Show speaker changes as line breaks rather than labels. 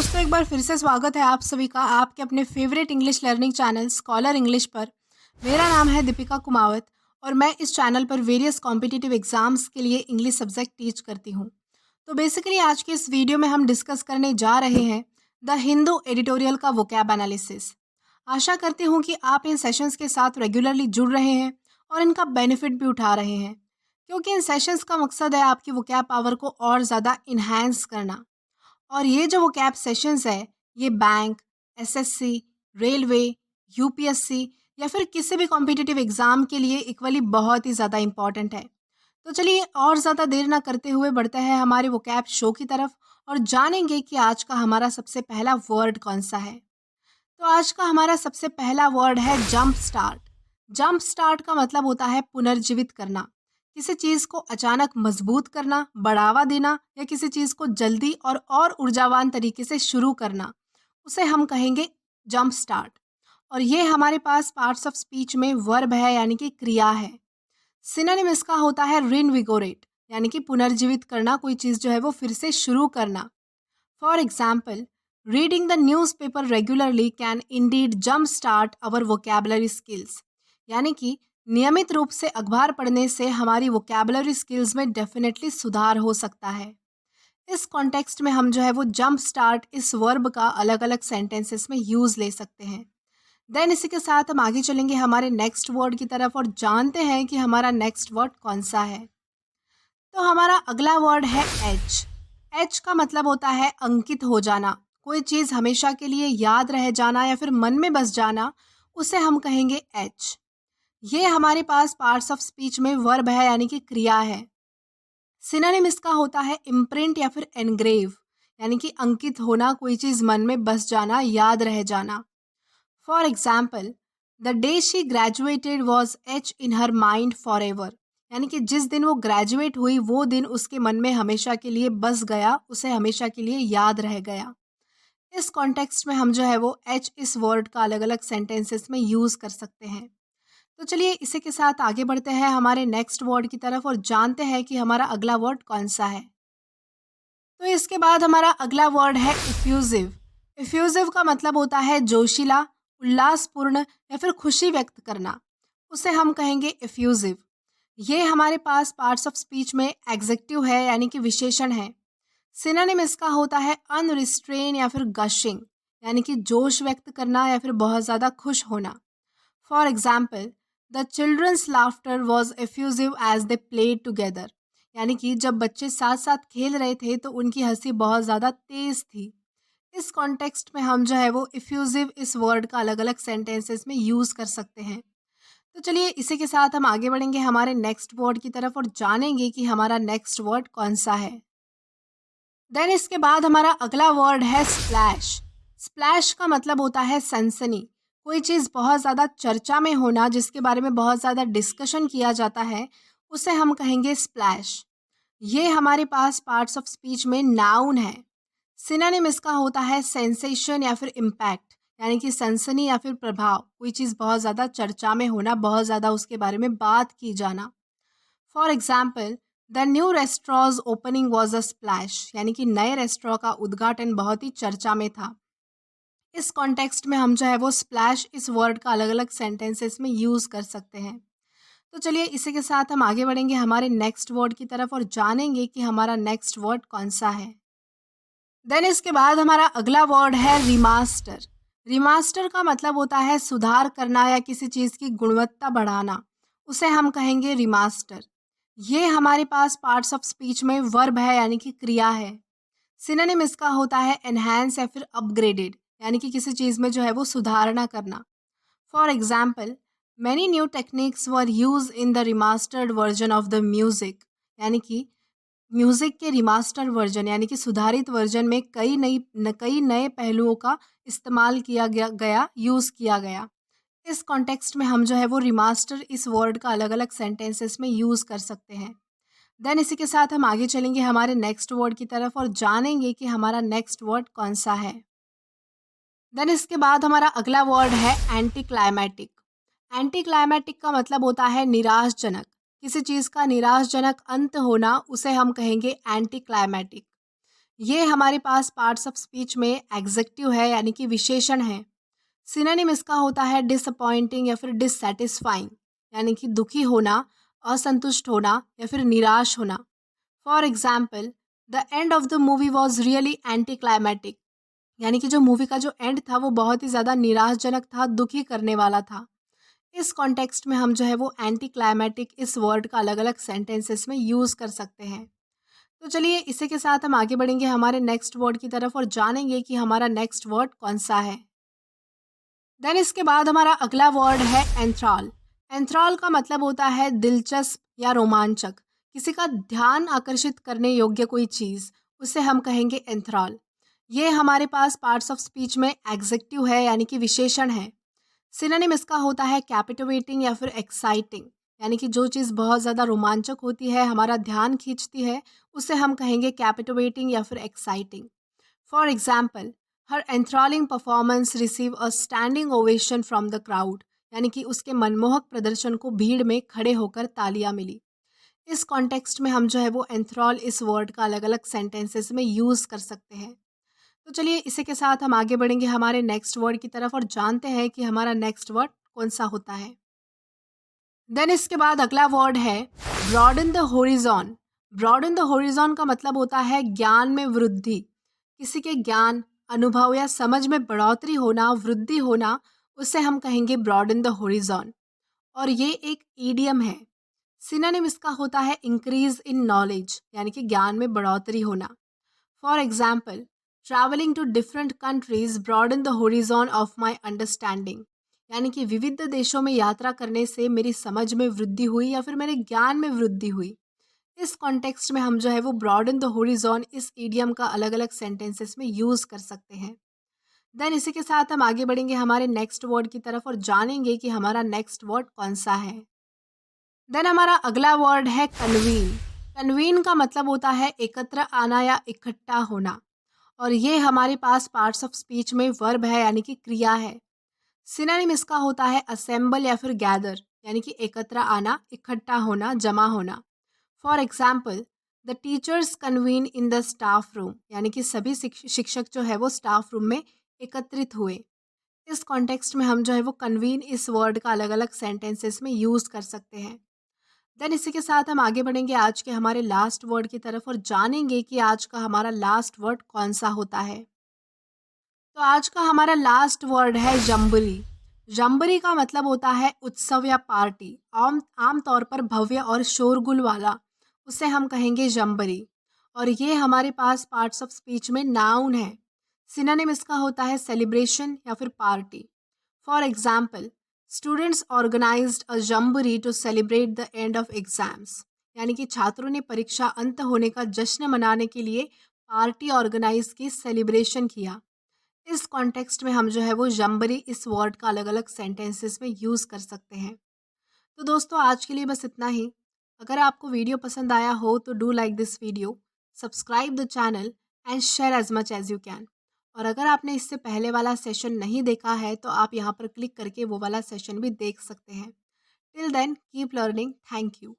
दोस्तों, एक बार फिर से स्वागत है आप सभी का आपके अपने favourite English learning channel scholar English पर। मेरा नाम है दीपिका कुमावत और मैं इस चैनल पर वेरियस कॉम्पिटिटिव एग्जाम्स के लिए इंग्लिश सब्जेक्ट टीच करती हूँ। तो बेसिकली आज के इस वीडियो में हम डिस्कस करने जा रहे हैं द हिंदू एडिटोरियल का वोकैब एनालिसिस। आशा करती हूँ कि आप इन सेशंस के साथ रेगुलरली जुड़ रहे हैं और इनका बेनिफिट भी उठा रहे हैं, क्योंकि इन सेशंस का मकसद है आपकी वोकैब पावर को और ज़्यादा इन्हांस करना। और ये जो वोकैब सेशंस है, ये बैंक, एसएससी, रेलवे, यूपीएससी या फिर किसी भी कॉम्पिटिटिव एग्ज़ाम के लिए इक्वली बहुत ही ज़्यादा इम्पॉर्टेंट है। तो चलिए और ज़्यादा देर ना करते हुए बढ़ते हैं हमारे वोकैब शो की तरफ और जानेंगे कि आज का हमारा सबसे पहला वर्ड कौन सा है। तो आज का हमारा सबसे पहला वर्ड है जंप स्टार्ट। जंप स्टार्ट का मतलब होता है पुनर्जीवित करना, किसी चीज़ को अचानक मजबूत करना, बढ़ावा देना या किसी चीज़ को जल्दी और ऊर्जावान तरीके से शुरू करना, उसे हम कहेंगे जंप स्टार्ट। और ये हमारे पास पार्ट्स ऑफ स्पीच में वर्ब है, यानी कि क्रिया है। सिनोनिम इसका होता है रिनविगोरेट, यानी कि पुनर्जीवित करना, कोई चीज़ जो है वो फिर से शुरू करना। For example, reading the newspaper regularly can indeed jumpstart our vocabulary skills. यानी कि नियमित रूप से अखबार पढ़ने से हमारी vocabulary skills में डेफिनेटली सुधार हो सकता है। इस कॉन्टेक्स्ट में हम जो है वो जंप स्टार्ट इस वर्ब का अलग अलग सेंटेंसेस में यूज़ ले सकते हैं। देन इसी के साथ हम आगे चलेंगे हमारे नेक्स्ट वर्ड की तरफ और जानते हैं कि हमारा नेक्स्ट वर्ड कौन सा है। तो हमारा अगला वर्ड है एच। एच का मतलब होता है अंकित हो जाना, कोई चीज़ हमेशा के लिए याद रह जाना या फिर मन में बस जाना, उसे हम कहेंगे एच। ये हमारे पास पार्ट्स ऑफ स्पीच में वर्ब है, यानी कि क्रिया है। सिनोनिम इसका होता है इम्प्रिंट या फिर एनग्रेव, यानी कि अंकित होना, कोई चीज़ मन में बस जाना, याद रह जाना। For example, the day she graduated was H in her mind for ever, यानी कि जिस दिन वो ग्रेजुएट हुई वो दिन उसके मन में हमेशा के लिए बस गया, उसे हमेशा के लिए याद रह गया। इस कॉन्टेक्स्ट में हम जो है वो एच इस वर्ड का अलग अलग सेंटेंसेस में यूज़ कर सकते हैं। तो चलिए इसी के साथ आगे बढ़ते हैं हमारे नेक्स्ट वर्ड की तरफ और जानते हैं कि हमारा अगला वर्ड कौन सा है। तो इसके बाद हमारा अगला वर्ड है इफ्यूजिव। इफ्यूजिव का मतलब होता है जोशीला, उल्लासपूर्ण या फिर खुशी व्यक्त करना, उसे हम कहेंगे इफ्यूजिव। ये हमारे पास पार्ट्स ऑफ स्पीच में एग्जेक्टिव है, यानी कि विशेषण है। सिनोनिम इसका होता है अनरिस्ट्रेन या फिर गशिंग, यानी कि जोश व्यक्त करना या फिर बहुत ज़्यादा खुश होना। For example, the children's laughter was effusive as they played together, यानी कि जब बच्चे साथ साथ खेल रहे थे तो उनकी हंसी बहुत ज़्यादा तेज़ थी। इस कॉन्टेक्स्ट में हम जो है वो इफ्यूजिव इस वर्ड का अलग अलग सेंटेंसेस में यूज़ कर सकते हैं। तो चलिए इसी के साथ हम आगे बढ़ेंगे हमारे नेक्स्ट वर्ड की तरफ और जानेंगे कि हमारा नेक्स्ट वर्ड कौन सा है। देन इसके बाद हमारा अगला वर्ड है स्प्लैश। स्प्लैश का मतलब होता है सनसनी, कोई चीज़ बहुत ज़्यादा चर्चा में होना, जिसके बारे में बहुत ज़्यादा डिस्कशन किया जाता है, उसे हम कहेंगे स्प्लैश। ये हमारे पास पार्ट्स ऑफ स्पीच में नाउन है। सिनोनिम इसका होता है सेंसेशन या फिर इम्पैक्ट, यानी कि सनसनी या फिर प्रभाव, कोई चीज़ बहुत ज़्यादा चर्चा में होना, बहुत ज़्यादा उसके बारे में बात की जाना। For example, the new restaurant opening was a splash, यानी कि नए रेस्टोरेंट का उद्घाटन बहुत ही चर्चा में था। इस कॉन्टेक्स्ट में हम जो है वो स्प्लैश इस वर्ड का अलग अलग सेंटेंसेस में यूज़ कर सकते हैं। तो चलिए इसी के साथ हम आगे बढ़ेंगे हमारे नेक्स्ट वर्ड की तरफ और जानेंगे कि हमारा नेक्स्ट वर्ड कौन सा है। देन इसके बाद हमारा अगला वर्ड है रिमास्टर। रिमास्टर का मतलब होता है सुधार करना या किसी चीज़ की गुणवत्ता बढ़ाना, उसे हम कहेंगे रिमास्टर। ये हमारे पास पार्ट्स ऑफ स्पीच में वर्ब है, यानी कि क्रिया है। सिनोनिम इसका होता है एनहांस या फिर अपग्रेडेड, यानी कि किसी चीज़ में जो है वो सुधारना करना। For example, many new techniques were use in the remastered version of the music, यानी कि म्यूज़िक के रिमास्टर वर्जन, यानी कि सुधारित वर्जन में कई नए पहलुओं का इस्तेमाल किया गया यूज़ किया गया। इस कॉन्टेक्स्ट में हम जो है वो रिमास्टर इस वर्ड का अलग अलग सेंटेंसेस में यूज़ कर सकते हैं। देन इसी के साथ हम आगे चलेंगे हमारे नेक्स्ट वर्ड की तरफ और जानेंगे कि हमारा नेक्स्ट वर्ड कौन सा है। देन इसके बाद हमारा अगला वर्ड है एंटी क्लाइमेटिक। एंटी क्लाइमेटिक का मतलब होता है निराशजनक, किसी चीज़ का निराशजनक अंत होना, उसे हम कहेंगे एंटी क्लाइमेटिक। ये हमारे पास पार्ट्स ऑफ स्पीच में एग्जेक्टिव है यानी कि विशेषण है। सिनोनिम इसका होता है डिसअपॉइंटिंग या फिर डिससेटिस्फाइंग यानी कि दुखी होना, असंतुष्ट होना या फिर निराश होना। For example, the end of the movie was really anti climatic यानी कि जो मूवी का जो एंड था वो बहुत ही ज़्यादा निराशजनक था, दुखी करने वाला था। इस कॉन्टेक्स्ट में हम जो है वो एंटी क्लाइमेटिक इस वर्ड का अलग अलग सेंटेंसेस में यूज़ कर सकते हैं। तो चलिए इसी के साथ हम आगे बढ़ेंगे हमारे नेक्स्ट वर्ड की तरफ और जानेंगे कि हमारा नेक्स्ट वर्ड कौन सा है। देन इसके बाद हमारा अगला वर्ड है एंथ्रॉल। एंथ्रॉल का मतलब होता है दिलचस्प या रोमांचक, किसी का ध्यान आकर्षित करने योग्य कोई चीज़, उसे हम कहेंगे एंथ्रॉल। ये हमारे पास पार्ट्स ऑफ स्पीच में एग्जेक्टिव है यानी कि विशेषण है। सिनोनिम इसका होता है कैपिटिवेटिंग या फिर एक्साइटिंग यानी कि जो चीज़ बहुत ज़्यादा रोमांचक होती है, हमारा ध्यान खींचती है, उसे हम कहेंगे कैपिटिवेटिंग या फिर exciting. For example, her enthralling performance received a standing ovation from the crowd यानी कि उसके मनमोहक प्रदर्शन को भीड़ में खड़े होकर तालियां मिली। इस कॉन्टेक्स्ट में हम जो है वो एंथ्रॉल इस वर्ड का अलग अलग सेंटेंसेस में यूज़ कर सकते हैं। तो चलिए इसी के साथ हम आगे बढ़ेंगे हमारे नेक्स्ट वर्ड की तरफ और जानते हैं कि हमारा नेक्स्ट वर्ड कौन सा होता है। देन इसके बाद अगला वर्ड है ब्रॉडन द होरिजॉन। ब्रॉडन द होरिजॉन का मतलब होता है ज्ञान में वृद्धि, किसी के ज्ञान, अनुभव या समझ में बढ़ोतरी होना, वृद्धि होना, उसे हम कहेंगे ब्रॉडन द होरिजॉन। और ये एक ईडियम है। सिनोनिम इसका होता है इंक्रीज इन नॉलेज यानी कि ज्ञान में बढ़ोतरी होना। For example, travelling to different countries broaden the horizon of my understanding यानी कि विविध देशों में यात्रा करने से मेरी समझ में वृद्धि हुई या फिर मेरे ज्ञान में वृद्धि हुई। इस कॉन्टेक्स्ट में हम जो है वो ब्रॉडन द होरिजॉन इस ईडियम का अलग अलग सेंटेंसेस में यूज़ कर सकते हैं। देन इसी के साथ हम आगे बढ़ेंगे हमारे नेक्स्ट वर्ड की तरफ और जानेंगे कि हमारा नेक्स्ट वर्ड कौन सा है। देन हमारा अगला वर्ड है कन्वीन। कन्वीन का मतलब होता है एकत्र आना या इकट्ठा होना। और ये हमारे पास पार्ट्स ऑफ स्पीच में वर्ब है यानी कि क्रिया है। सिनोनिम इसका होता है असेंबल या फिर गैदर यानी कि एकत्र आना, इकट्ठा होना, जमा होना। For example, the teachers convene in the staff room यानी कि सभी शिक्षक जो है वो स्टाफ रूम में एकत्रित हुए। इस कॉन्टेक्स्ट में हम जो है वो कन्वीन इस वर्ड का अलग अलग सेंटेंसेस में यूज़ कर सकते हैं। देन इसी के साथ हम आगे बढ़ेंगे आज के हमारे लास्ट वर्ड की तरफ और जानेंगे कि आज का हमारा लास्ट वर्ड कौन सा होता है। तो आज का हमारा लास्ट वर्ड है जम्बरी। जम्बरी का मतलब होता है उत्सव या पार्टी, आम तौर पर भव्य और शोरगुल वाला, उसे हम कहेंगे जम्बरी। और ये हमारे पास पार्ट्स ऑफ स्पीच में नाउन है। सिनोनिम इसका होता है सेलिब्रेशन या फिर party. For example, students organised a jamboree to celebrate the end of exams यानी कि छात्रों ने परीक्षा अंत होने का जश्न मनाने के लिए पार्टी ऑर्गेनाइज की, सेलिब्रेशन किया। इस कॉन्टेक्स्ट में हम जो है वो जम्बरी इस वर्ड का अलग अलग सेंटेंसेस में यूज़ कर सकते हैं। तो दोस्तों आज के लिए बस इतना ही। अगर आपको वीडियो पसंद आया हो तो do like this video, subscribe the channel and share as much as you can. और अगर आपने इससे पहले वाला सेशन नहीं देखा है तो आप यहाँ पर क्लिक करके वो वाला सेशन भी देख सकते हैं। Till then keep learning. Thank you.